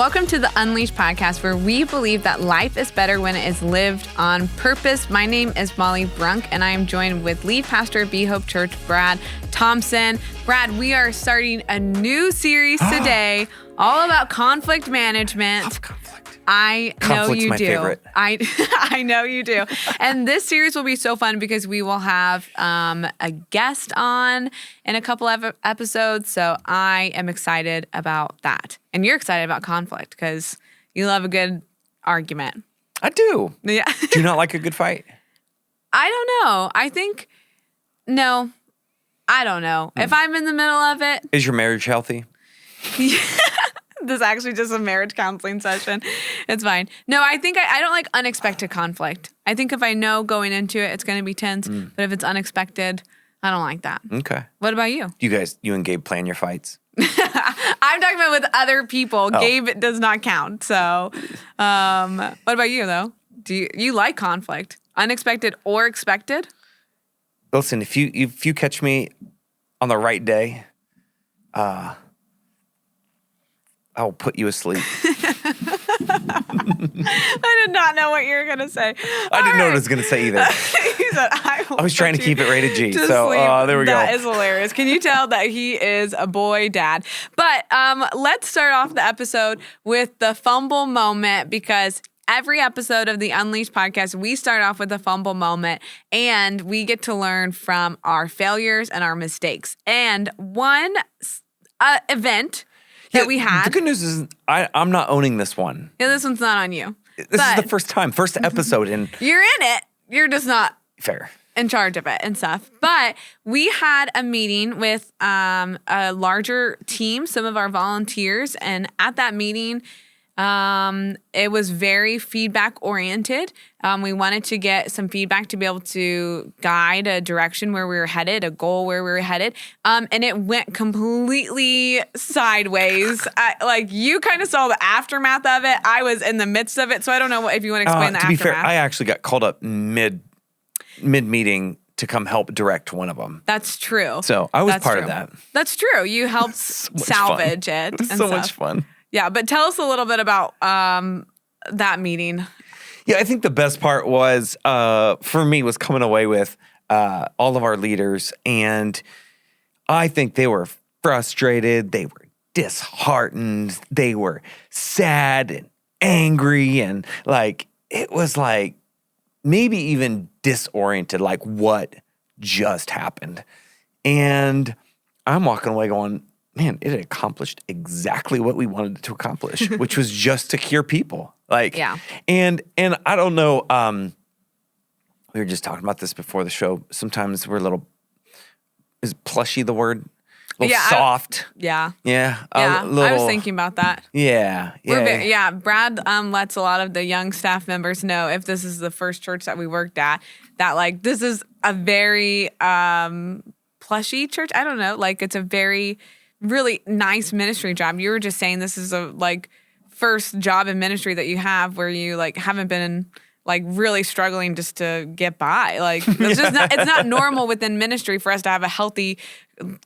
Welcome to the Unleashed podcast, where we believe that life is better when it is lived on purpose. My name is Molly Brunk, and I am joined with lead pastor of Be Hope Church, Brad Thompson. Brad, we are starting a new series today, all about conflict management. Love conflict. I know you my do. Favorite. I know you do. And this series will be so fun because we will have a guest on in a couple of episodes. So I am excited about that. And you're excited about conflict because you love a good argument. I do. Yeah. Do you not like a good fight? I don't know. No, I don't know. If I'm in the middle of it. Is your marriage healthy? This is actually just a marriage counseling session. It's fine. No, I think I don't like unexpected conflict. I think if I know going into it, it's going to be tense. But if it's unexpected, I don't like that. Okay. What about you? You and Gabe plan your fights? I'm talking about with other people. Oh. Gabe does not count. So what about you, though? Do you like conflict? Unexpected or expected? Listen, if you catch me on the right day, I'll put you asleep. I did not know what you were going to say. I didn't know what I was going to say either. He said, I was trying to keep it rated G. So there we go. That is hilarious. Can you tell that he is a boy dad? But let's start off the episode with the fumble moment, because every episode of the Unleashed podcast, we start off with a fumble moment, and we get to learn from our failures and our mistakes. And one event that we had. The good news is I'm not owning this one. Yeah, this one's not on you. This is the first episode. And you're in it. You're just not fair. In charge of it and stuff. But we had a meeting with a larger team, some of our volunteers. And at that meeting, it was very feedback oriented. We wanted to get some feedback to be able to guide a direction where we were headed, a goal where we were headed. And it went completely sideways. You kind of saw the aftermath of it. I was in the midst of it. So I don't know if you want to explain the aftermath. To be fair, I actually got called up mid-meeting to come help direct one of them. That's true. So I was part of that. That's true. You helped salvage it. It was so much fun. Yeah, but tell us a little bit about that meeting. Yeah, I think the best part was, for me, was coming away with all of our leaders. And I think they were frustrated. They were disheartened. They were sad and angry. And it was maybe even disoriented, what just happened. And I'm walking away going, man, it had accomplished exactly what we wanted it to accomplish, which was just to cure people. Yeah. And I don't know, we were just talking about this before the show. Sometimes we're is plushy the word? A little soft. Yeah. Yeah. I was thinking about that. Yeah. Brad lets a lot of the young staff members know, if this is the first church that we worked at, that this is a very plushy church. I don't know. It's a very really nice ministry job. You were just saying this is a first job in ministry that you have where you haven't been really struggling just to get by. It's just it's not normal within ministry for us to have a healthy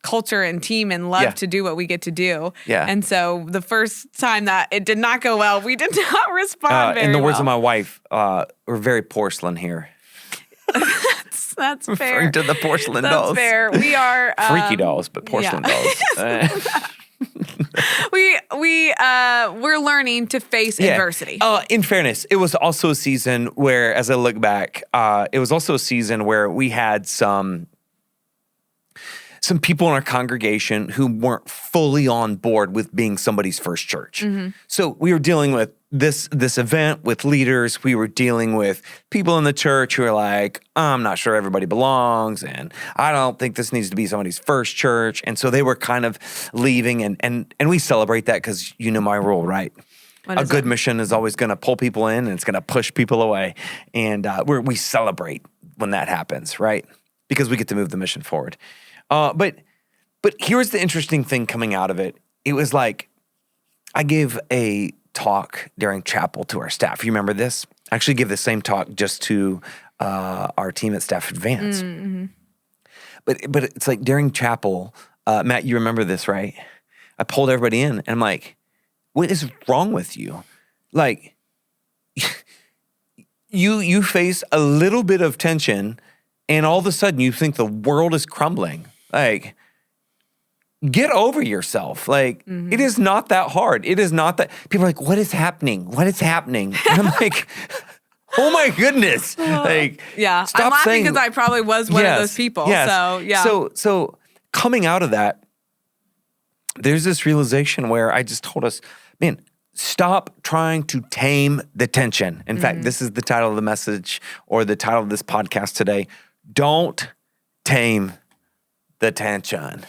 culture and team and love to do what we get to do. Yeah. And so the first time that it did not go well, we did not respond very well. In the words of my wife, we're very porcelain here. That's fair. Referring to the porcelain dolls. That's fair. We are freaky dolls, but porcelain dolls. We're learning to face adversity. In fairness, it was also a season where, as I look back, it was also a season where we had some people in our congregation who weren't fully on board with being somebody's first church. Mm-hmm. So we were dealing with this event with leaders. We were dealing with people in the church who are I'm not sure everybody belongs, and I don't think this needs to be somebody's first church. And so they were kind of leaving, and we celebrate that because you know my rule, right? A good mission is always going to pull people in, and it's going to push people away. And we celebrate when that happens, right? Because we get to move the mission forward. But here's the interesting thing coming out of it. It was I gave a talk during chapel to our staff. You remember this? I actually give the same talk just to our team at Staff Advance. Mm-hmm. But it's during chapel, Matt, you remember this, right? I pulled everybody in and I'm what is wrong with you? Like, you face a little bit of tension and all of a sudden you think the world is crumbling. Like, get over yourself. Like, it is not that hard. It is not that. People are like, what is happening? What is happening? And I'm like, oh my goodness. Like, yeah. stop I'm laughing saying, because I probably was one of those people. Yes. So, yeah. So coming out of that, there's this realization where I just told us, man, stop trying to tame the tension. In fact, this is the title of the message or the title of this podcast today. Don't tame the tension.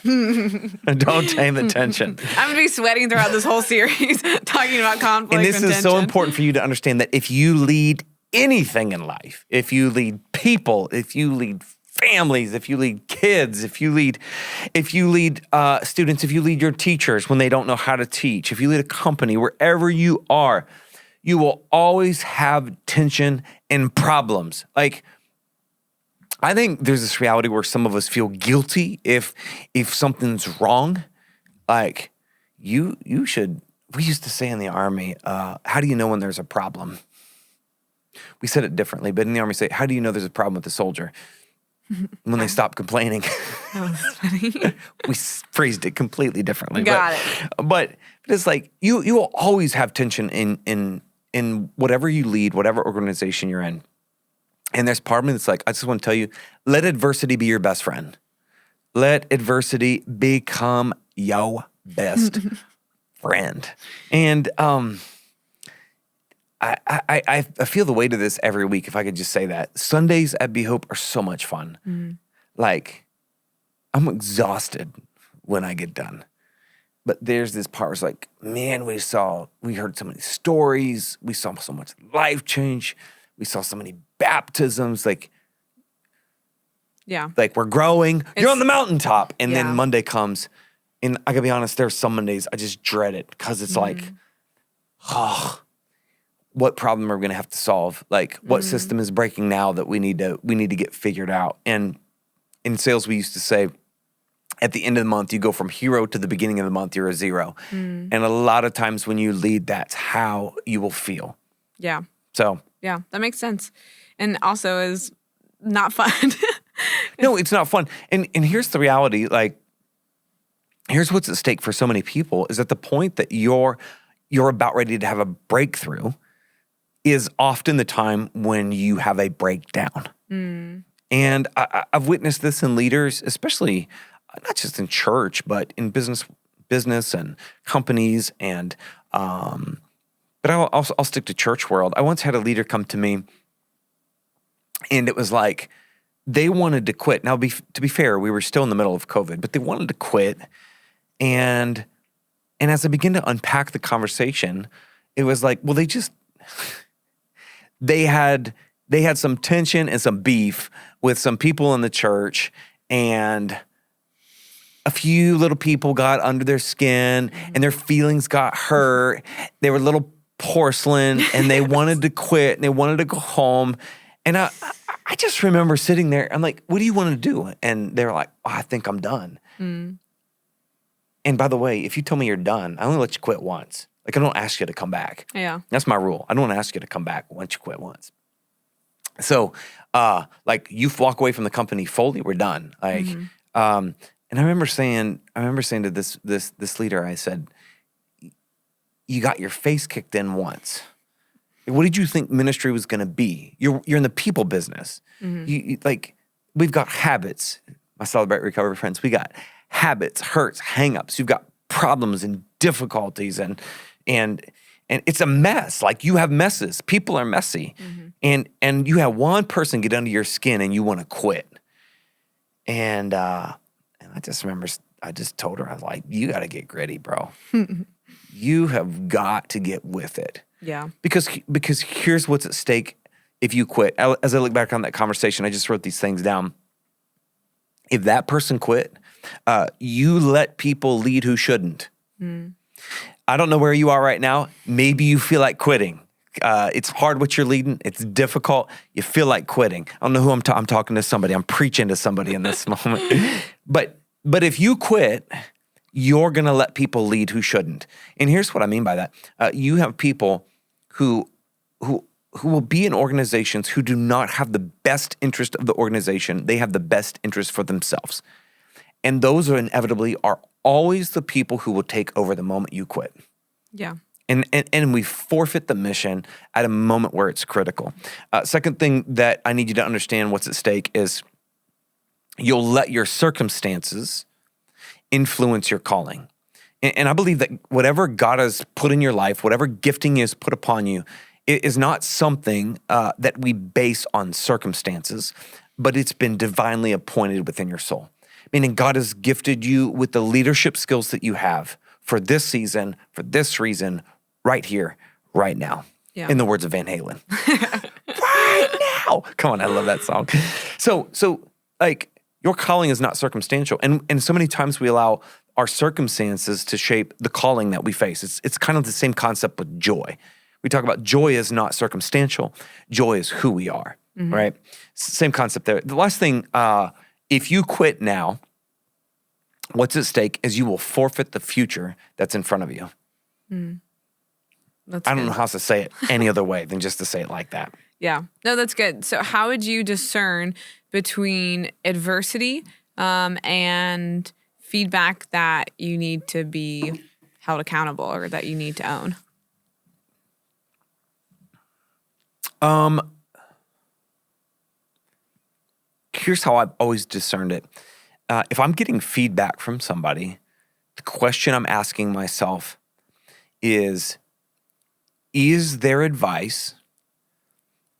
Don't tame the tension. I'm going to be sweating throughout this whole series talking about conflict And this is tension. so important for you to understand that if you lead anything in life, if you lead people, if you lead families, if you lead kids, if you lead students, if you lead your teachers when they don't know how to teach, if you lead a company, wherever you are, you will always have tension and problems. Like, I think there's this reality where some of us feel guilty if something's wrong. Like, you should, we used to say in the Army, how do you know when there's a problem? We said it differently, but in the Army say, how do you know there's a problem with the soldier? When they stop complaining. That was funny. We phrased it completely differently. Got it. But it's like, you will always have tension in whatever you lead, whatever organization you're in. And there's part of me that's like, I just want to tell you, let adversity be your best friend. Let adversity become your best friend. And I feel the weight of this every week, if I could just say that. Sundays at Be Hope are so much fun. Like, I'm exhausted when I get done. But there's this part where it's like, man, we heard so many stories. We saw so much life change. We saw so many baptisms. Like, Yeah. Like, we're growing. You're on the mountaintop. And Yeah. then Monday comes. And I gotta be honest, there's some Mondays I just dread it because it's like, oh, what problem are we gonna have to solve? Like, what system is breaking now that we need to get figured out? And in sales, we used to say, at the end of the month, you go from hero to the beginning of the month, you're a zero. And a lot of times when you lead, that's how you will feel. Yeah. So. Yeah, that makes sense. And also is not fun. No, it's not fun. And here's the reality, like, here's what's at stake for so many people is at the point that you're about ready to have a breakthrough is often the time when you have a breakdown. And I've witnessed this in leaders, especially not just in church, but in business and companies. And but I'll stick to church world. I once had a leader come to me, and it was like they wanted to quit. Now, to be fair, we were still in the middle of COVID, but they wanted to quit. And as I began to unpack the conversation, it was like, well, they had some tension and some beef with some people in the church, and a few little people got under their skin and their feelings got hurt. They were little porcelain and they wanted to quit and they wanted to go home. And I just remember sitting there. I'm like, what do you want to do? And they were like, oh, I think I'm done. And by the way, if you tell me you're done, I only let you quit once. Like, I don't ask you to come back. Yeah. That's my rule. I don't ask you to come back once you quit once. So, like, you walk away from the company fully, we're done. Like, and I remember saying to this leader, I said, you got your face kicked in once. What did you think ministry was going to be? You're in the people business. You, like, we've got habits. My Celebrate Recovery friends, we got habits, hurts, hangups. You've got problems and difficulties, and it's a mess. Like, you have messes. People are messy, and you have one person get under your skin, and you want to quit. And I just remember, I just told her, I was like, you got to get gritty, bro. You have got to get with it. Yeah. Because here's what's at stake if you quit. As I look back on that conversation, I just wrote these things down. If that person quit, you let people lead who shouldn't. I don't know where you are right now. Maybe you feel like quitting. It's hard what you're leading. It's difficult. You feel like quitting. I don't know who I'm talking to somebody. I'm preaching to somebody in this moment. But if you quit, you're going to let people lead who shouldn't. And here's what I mean by that. You have people who will be in organizations who do not have the best interest of the organization. They have the best interest for themselves. And those are inevitably are always the people who will take over the moment you quit. Yeah. And we forfeit the mission at a moment where it's critical. Second thing that I need you to understand what's at stake is you'll let your circumstances influence your calling. And I believe that whatever God has put in your life, whatever gifting is put upon you, it is not something that we base on circumstances, but it's been divinely appointed within your soul. Meaning God has gifted you with the leadership skills that you have for this season, for this reason, right here, right now. Yeah. In the words of Van Halen. Right now. Come on, I love that song. So like your calling is not circumstantial. And so many times we allow our circumstances to shape the calling that we face. It's kind of the same concept with joy. We talk about joy is not circumstantial. Joy is who we are, right? Same concept there. The last thing, if you quit now, what's at stake is you will forfeit the future that's in front of you. I don't know how to say it any other way than just to say it like that. Yeah. No, that's good. So how would you discern between adversity and feedback that you need to be held accountable or that you need to own? Here's how I've always discerned it. If I'm getting feedback from somebody, the question I'm asking myself is their advice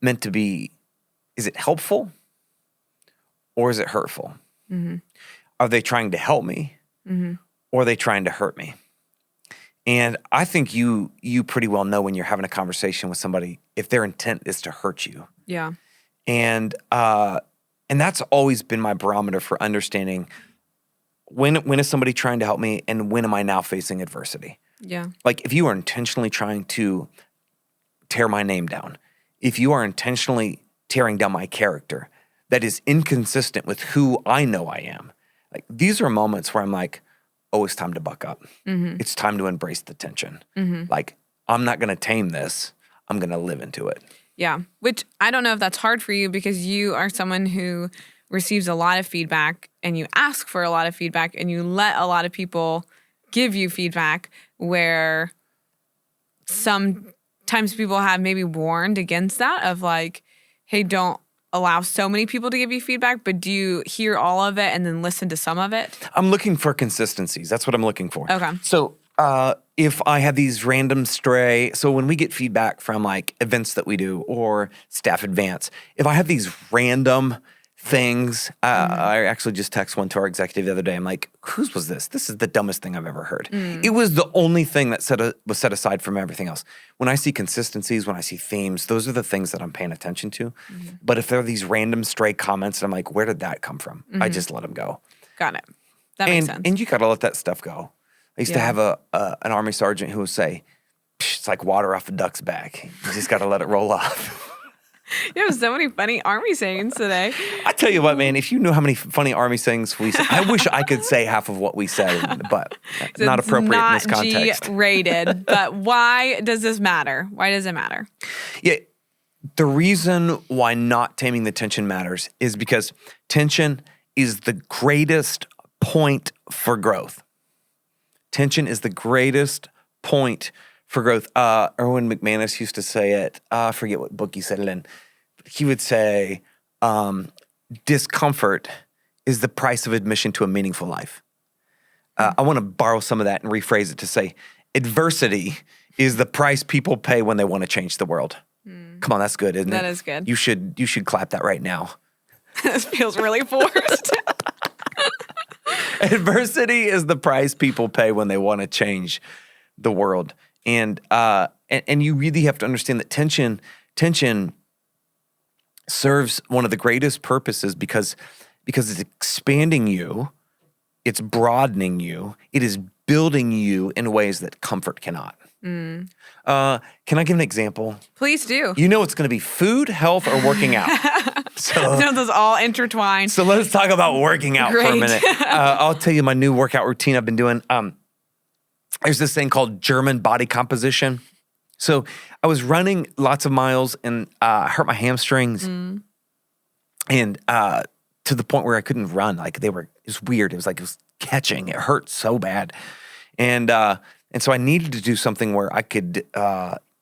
meant to be, is it helpful or is it hurtful? Are they trying to help me or are they trying to hurt me? And I think you pretty well know when you're having a conversation with somebody if their intent is to hurt you. Yeah. And that's always been my barometer for understanding when is somebody trying to help me and when am I now facing adversity? Yeah. Like if you are intentionally trying to tear my name down, if you are intentionally tearing down my character that is inconsistent with who I know I am, like these are moments where I'm like, oh, it's time to buck up. It's time to embrace the tension. Like I'm not going to tame this. I'm going to live into it. Yeah, which I don't know if that's hard for you because you are someone who receives a lot of feedback and you ask for a lot of feedback and you let a lot of people give you feedback where sometimes people have maybe warned against that of like, hey, don't allow so many people to give you feedback, but do you hear all of it and then listen to some of it? I'm looking for consistencies. That's what I'm looking for. Okay. So if I have these random stray, so when we get feedback from like events that we do or staff advance, if I have these random things, I actually just texted one to our executive the other day. I'm like, whose was this? This is the dumbest thing I've ever heard. It was the only thing that was set aside from everything else. When I see consistencies, when I see themes, those are the things that I'm paying attention to. But if there are these random stray comments, I'm like, where did that come from? I just let them go. Got it. That makes sense. And you got to let that stuff go. I used to have an Army sergeant who would say, it's like water off a duck's back. You just got to let it roll off. You have so many funny Army sayings today. I tell you what, man, if you knew how many funny Army sayings we say, I wish I could say half of what we said, but not appropriate in this context. Not G-rated, but why does this matter? Why does it matter? Yeah, the reason why not taming the tension matters is because tension is the greatest point for growth. Tension is the greatest point for growth. Erwin McManus used to say it. I forget what book he said it in. He would say, discomfort is the price of admission to a meaningful life. I want to borrow some of that and rephrase it to say, adversity is the price people pay when they want to change the world. Come on, that's good, isn't it? That is good. You should clap that right now. This feels really forced. Adversity is the price people pay when they want to change the world. And you really have to understand that tension serves one of the greatest purposes because it's expanding you, it's broadening you, it is building you in ways that comfort cannot. Mm. Can I give an example? Please do. You know it's going to be food, health, or working out. I know those all intertwine. So let's talk about working out for a Great. minute. I'll tell you my new workout routine I've been doing. There's this thing called German body composition. So I was running lots of miles and I hurt my hamstrings. And to the point where I couldn't run. Like it was weird. It was catching. It hurt so bad. And so I needed to do something where I could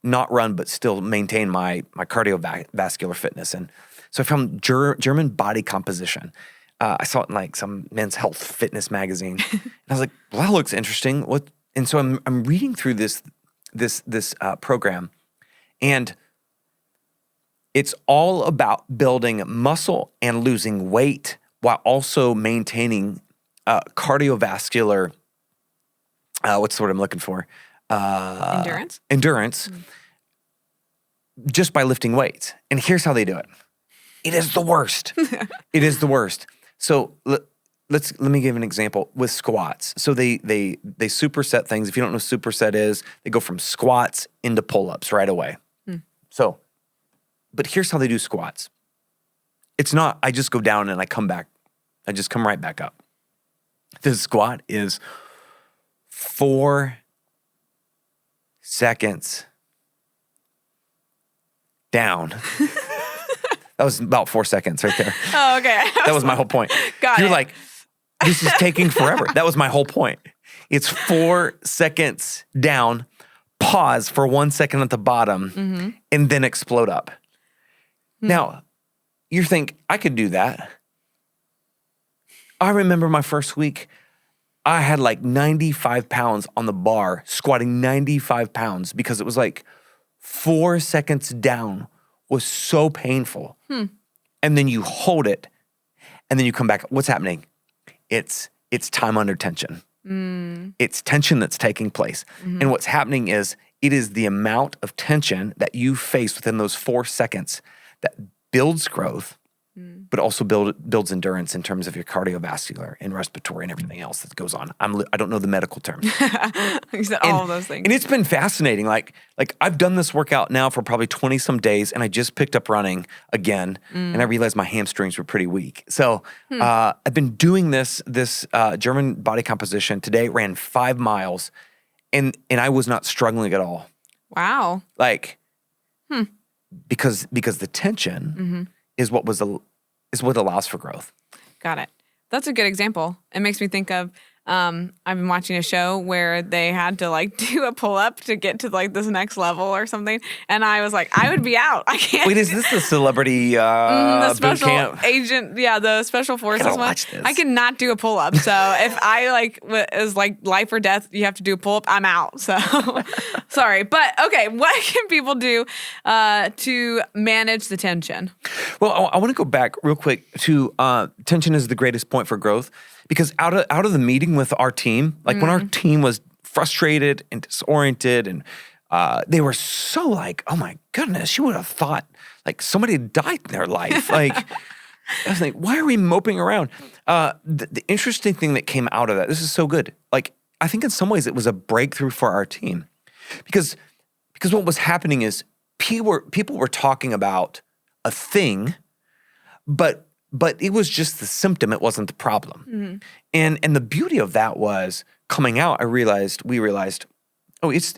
not run, but still maintain my cardiovascular fitness. And so I found German body composition. I saw it in like some men's health fitness magazine. And I was like, well, that looks interesting. And so I'm reading through this program, and it's all about building muscle and losing weight while also maintaining cardiovascular, what's the word I'm looking for? Endurance, just by lifting weights. And here's how they do it. It is the worst. It is the worst. So let me give an example with squats. So they superset things. If you don't know what superset is, they go from squats into pull-ups right away. So, but here's how they do squats. It's not, I just go down and I come back. I just come right back up. The squat is 4 seconds down. That was about 4 seconds right there. Oh, okay. That was my whole point. You're like, this is taking forever. That was my whole point. It's 4 seconds down, pause for 1 second at the bottom, and then explode up. Now, you think, I could do that. I remember my first week, I had like 95 pounds on the bar, squatting 95 pounds because it was like 4 seconds down was so painful. And then you hold it, and then you come back. What's happening? It's time under tension. It's tension that's taking place. And what's happening is it is the amount of tension that you face within those 4 seconds that builds growth, but also builds endurance in terms of your cardiovascular and respiratory and everything else that goes on. I don't know the medical terms. You said all of those things. And it's been fascinating. Like I've done this workout now for probably 20 some days, and I just picked up running again, and I realized my hamstrings were pretty weak. So I've been doing this German body composition. Today ran 5 miles, and I was not struggling at all. Wow. Like, because the tension is what allows for growth. Got it. That's a good example. It makes me think of, I've been watching a show where they had to like do a pull-up to get to like this next level or something. And I was like, I would be out. I can't. Wait, is this the celebrity the boot special camp? agent, yeah, the special forces gotta one. watch this. I cannot do a pull-up. So if I like, is like life or death, you have to do a pull-up, I'm out. So sorry. But okay, what can people do to manage the tension? Well, I want to go back real quick to tension is the greatest point for growth, because out of the meeting with our team, like when our team was frustrated and disoriented, and they were so like, oh my goodness, you would have thought like somebody had died in their life. Like, I was like, why are we moping around? The interesting thing that came out of that, this is so good. Like, I think in some ways it was a breakthrough for our team, because what was happening is people were talking about a thing, but it was just the symptom. It wasn't the problem. And the beauty of that was coming out. We realized, oh, it's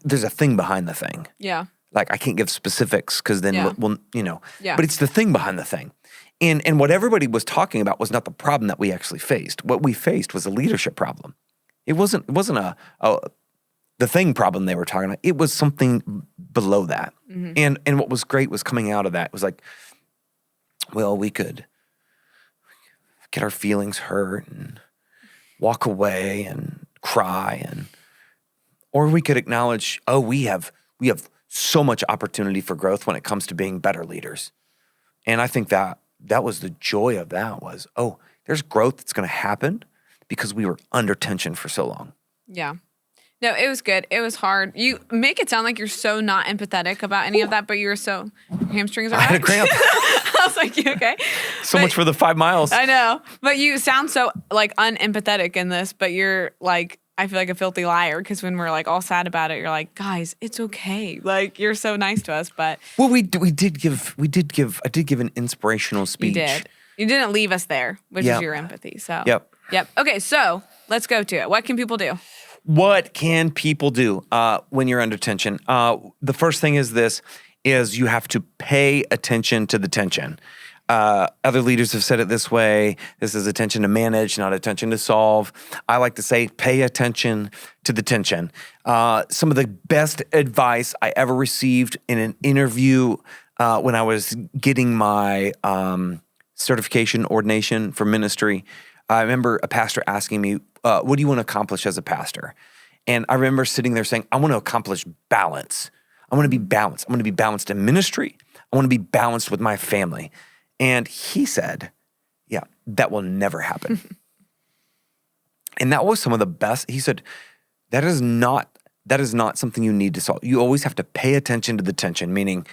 there's a thing behind the thing. Yeah. Like I can't give specifics because then we'll Yeah. But it's the thing behind the thing. And what everybody was talking about was not the problem that we actually faced. What we faced was a leadership problem. It wasn't the thing problem they were talking about. It was something below that. And what was great was coming out of that. It was like, well, we could get our feelings hurt and walk away and cry, or we could acknowledge, oh, we have so much opportunity for growth when it comes to being better leaders. And I think that was the joy of that was, oh, there's growth that's going to happen because we were under tension for so long. Yeah. No, it was good. It was hard. You make it sound like you're so not empathetic about any of that, but your hamstrings are I had a cramp. I was like, you okay? So much for the 5 miles. I know. But you sound so like unempathetic in this, but you're like, I feel like a filthy liar because when we're like all sad about it, you're like, guys, it's okay. Like you're so nice to us, but Well, I did give an inspirational speech. you did. You didn't leave us there, which is your empathy. So Yep. Okay, so let's go to it. What can people do? What can people do when you're under tension? The first thing is you have to pay attention to the tension. Other leaders have said it this way. This is attention to manage, not attention to solve. I like to say, pay attention to the tension. Some of the best advice I ever received in an interview when I was getting my certification ordination for ministry, I remember a pastor asking me, what do you want to accomplish as a pastor? And I remember sitting there saying, I want to accomplish balance. I want to be balanced. I want to be balanced in ministry. I want to be balanced with my family. And he said, yeah, that will never happen. And that was some of the best. He said, that is not something you need to solve. You always have to pay attention to the tension, meaning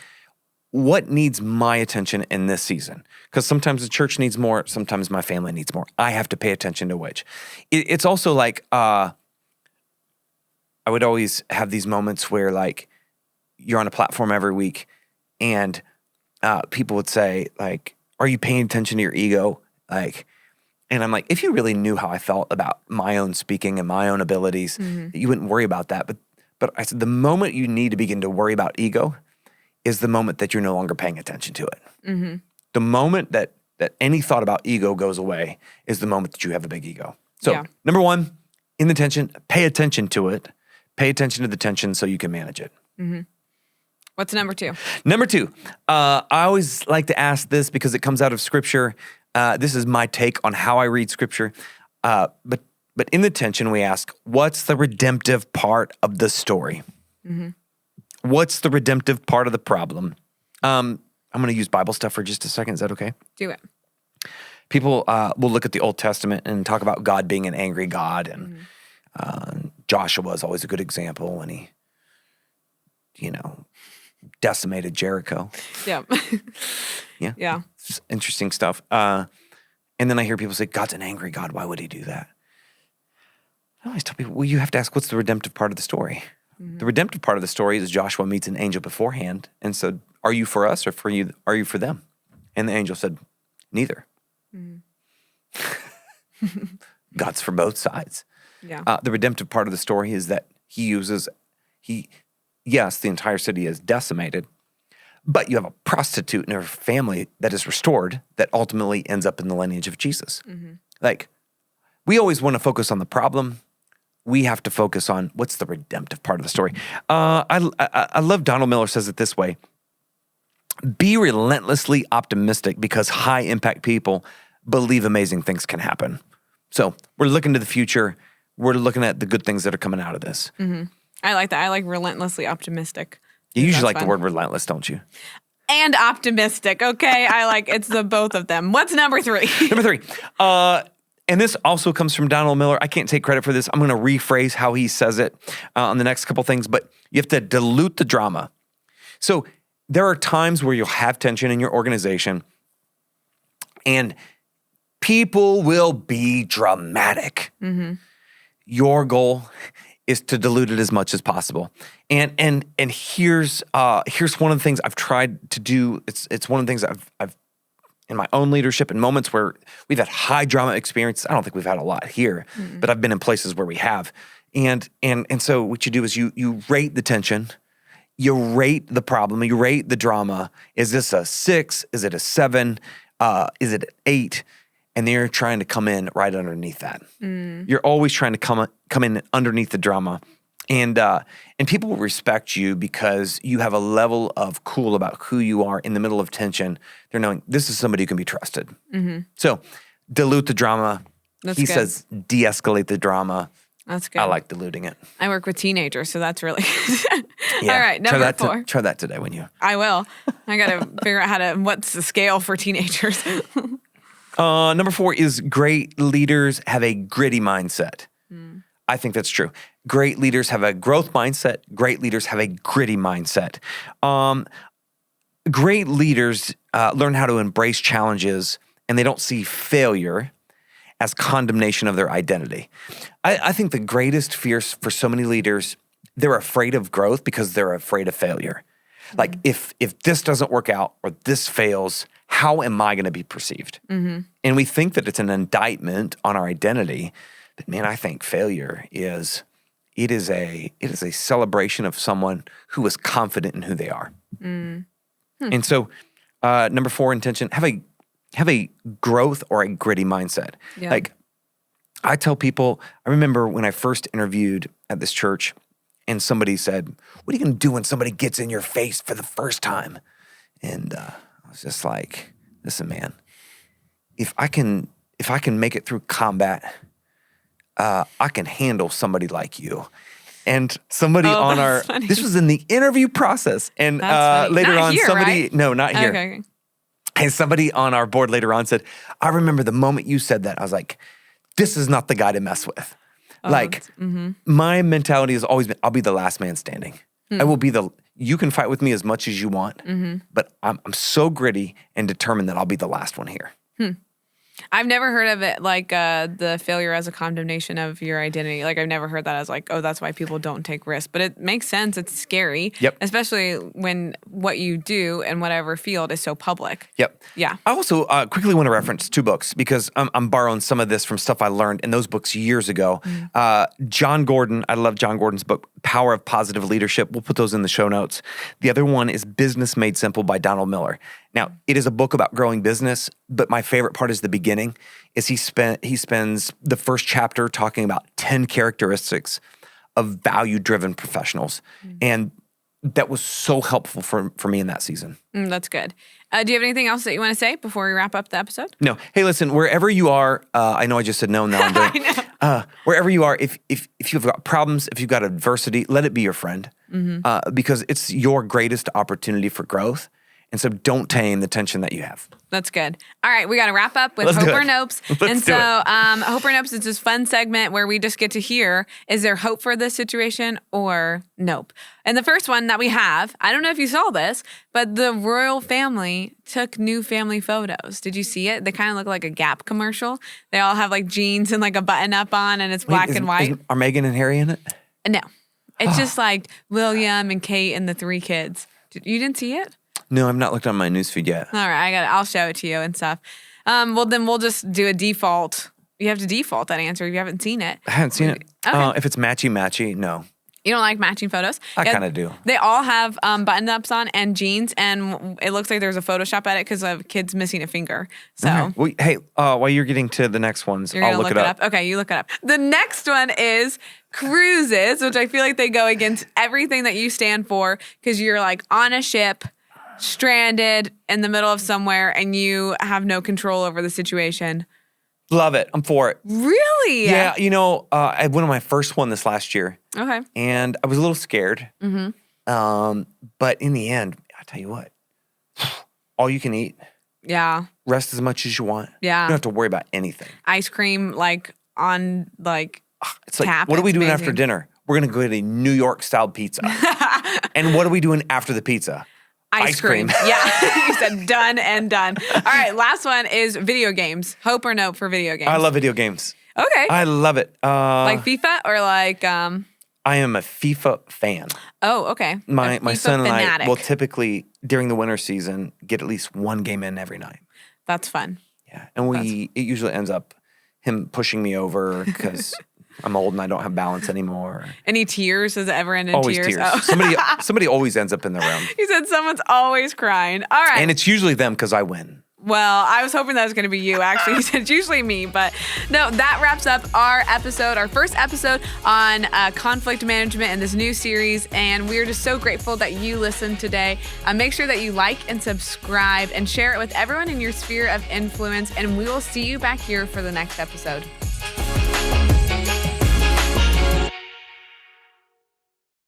what needs my attention in this season? Because sometimes the church needs more, sometimes my family needs more. I have to pay attention to which. It's also like, I would always have these moments where like you're on a platform every week and people would say like, are you paying attention to your ego? Like, and I'm like, if you really knew how I felt about my own speaking and my own abilities, you wouldn't worry about that. But I said, the moment you need to begin to worry about ego is the moment that you're no longer paying attention to it. Mm-hmm. The moment that any thought about ego goes away is the moment that you have a big ego. So number one, in the tension, pay attention to it. Pay attention to the tension so you can manage it. Mm-hmm. What's number two? Number two, I always like to ask this because it comes out of Scripture. This is my take on how I read Scripture. But in the tension, we ask, what's the redemptive part of the story? Mm-hmm. What's the redemptive part of the problem? I'm going to use Bible stuff for just a second. Is that okay? Do it. People will look at the Old Testament and talk about God being an angry God. And Joshua is always a good example when he, decimated Jericho. Yeah. Yeah. It's interesting stuff. And then I hear people say, God's an angry God. Why would he do that? I always tell people, well, you have to ask, what's the redemptive part of the story? Mm-hmm. The redemptive part of the story is Joshua meets an angel beforehand and said, are you for us or are you for them? And the angel said, neither. Mm-hmm. God's for both sides. Yeah. The redemptive part of the story is that yes, the entire city is decimated, but you have a prostitute in her family that is restored that ultimately ends up in the lineage of Jesus. Mm-hmm. Like, we always want to focus on the problem. We have to focus on what's the redemptive part of the story. I love Donald Miller says it this way. Be relentlessly optimistic because high impact people believe amazing things can happen. So we're looking to the future. We're looking at the good things that are coming out of this. Mm-hmm. I like that. I like relentlessly optimistic. You usually like the word relentless, don't you? And optimistic. Okay. It's the both of them. What's number three? Number three. And this also comes from Donald Miller. I can't take credit for this. I'm going to rephrase how he says it on the next couple things, but you have to dilute the drama. So there are times where you'll have tension in your organization and people will be dramatic. Mm-hmm. Your goal is to dilute it as much as possible. And here's one of the things I've tried to do. It's one of the things I've in my own leadership in moments where we've had high drama experiences. I don't think we've had a lot here, but I've been in places where we have. And so what you do is you rate the tension, you rate the problem, you rate the drama. Is this a 6? Is it a 7? Is it an 8? And then you're trying to come in right underneath that. You're always trying to come in underneath the drama. And people will respect you because you have a level of cool about who you are in the middle of tension. They're knowing this is somebody who can be trusted. Mm-hmm. So dilute the drama. He says de-escalate the drama. That's good. I like diluting it. I work with teenagers, so that's really good. Yeah. All right, number 4. Try that today when you. I will. I got to figure out what's the scale for teenagers. Number 4 is great leaders have a gritty mindset. I think that's true. Great leaders have a growth mindset. Great leaders have a gritty mindset. Great leaders learn how to embrace challenges and they don't see failure as condemnation of their identity. I think the greatest fears for so many leaders, they're afraid of growth because they're afraid of failure. Like if this doesn't work out or this fails, how am I going to be perceived? And we think that it's an indictment on our identity, but man, I think failure is a celebration of someone who is confident in who they are. And so, number 4 intention: have a growth or a gritty mindset. Yeah. Like I tell people, I remember when I first interviewed at this church, and somebody said, "What are you going to do when somebody gets in your face for the first time?" And I was just like, "Listen, man, if I can make it through combat, I can handle somebody like you." And somebody on our, funny. this was in the interview process. And later Not on, here, somebody, right? no, not here. Okay. And somebody on our board later on said, "I remember the moment you said that." I was like, this is not the guy to mess with. My mentality has always been, I'll be the last man standing. I will be you can fight with me as much as you want, but I'm so gritty and determined that I'll be the last one here. I've never heard of it like the failure as a condemnation of your identity. Like I've never heard that as like, oh, that's why people don't take risks. But it makes sense. It's scary. Yep. Especially when what you do in whatever field is so public. Yep. Yeah. I also quickly want to reference 2 books because I'm borrowing some of this from stuff I learned in those books years ago. John Gordon, I love John Gordon's book, Power of Positive Leadership. We'll put those in the show notes. The other one is Business Made Simple by Donald Miller. Now, it is a book about growing business, but my favorite part is the beginning. Is he spends the first chapter talking about 10 characteristics of value-driven professionals. And that was so helpful for me in that season. That's good. Do you have anything else that you want to say before we wrap up the episode? No. Hey, listen, wherever you are, I know I just said no, now I'm doing I know. Wherever you are, if you've got problems, if you've got adversity, let it be your friend because it's your greatest opportunity for growth. And so don't tame the tension that you have. That's good. All right, we got to wrap up with Let's Hope do or it. Nopes. Let's do it. Hope or Nopes is this fun segment where we just get to hear, is there hope for this situation or nope? And the first one that we have, I don't know if you saw this, but the royal family took new family photos. Did you see it? They kind of look like a Gap commercial. They all have like jeans and like a button up on and it's black and white. Are Meghan and Harry in it? No. It's just like William and Kate and the 3 kids. You didn't see it? No, I've not looked on my newsfeed yet. All right, I'll show it to you and stuff. Well, then we'll just do a default. You have to default that answer if you haven't seen it. I haven't seen it. Okay. If it's matchy, no. You don't like matching photos? I kind of do. They all have button-ups on and jeans, and it looks like there's a Photoshop edit because of kids missing a finger. So Okay. Well, hey, while you're getting to the next ones, you're I'll gonna look it up. Okay, you look it up. The next one is cruises, which I feel like they go against everything that you stand for because you're like on a ship, stranded in the middle of somewhere, and you have no control over the situation. Love it. I'm for it. Really? Yeah, I went on my first one this last year. Okay. And I was a little scared. But in the end, I'll tell you what, all you can eat, Yeah. rest as much as you want. Yeah. You don't have to worry about anything. Ice cream, like on like. It's like, Tap, what are we it's doing amazing. after dinner? We're going to go get a New York style pizza. And what are we doing after the pizza? Ice cream. Yeah. You said done and done. All right. Last one is video games. Hope or nope for video games? I love video games. Okay. I love it. Like FIFA or like. I am a FIFA fan. Oh, okay. My A FIFA son and fanatic. I will typically, during the winter season, get at least one game in every night. That's fun. Yeah. And it usually ends up him pushing me over because I'm old and I don't have balance anymore. Any tears? Does it ever end in Always tears? tears. Oh. Somebody always ends up in the room. You said someone's always crying. All right. And it's usually them because I win. Well, I was hoping that was going to be you, actually. You said it's usually me, but no, that wraps up our first episode on conflict management in this new series, and we're just so grateful that you listened today. Make sure that you like and subscribe and share it with everyone in your sphere of influence, and we will see you back here for the next episode.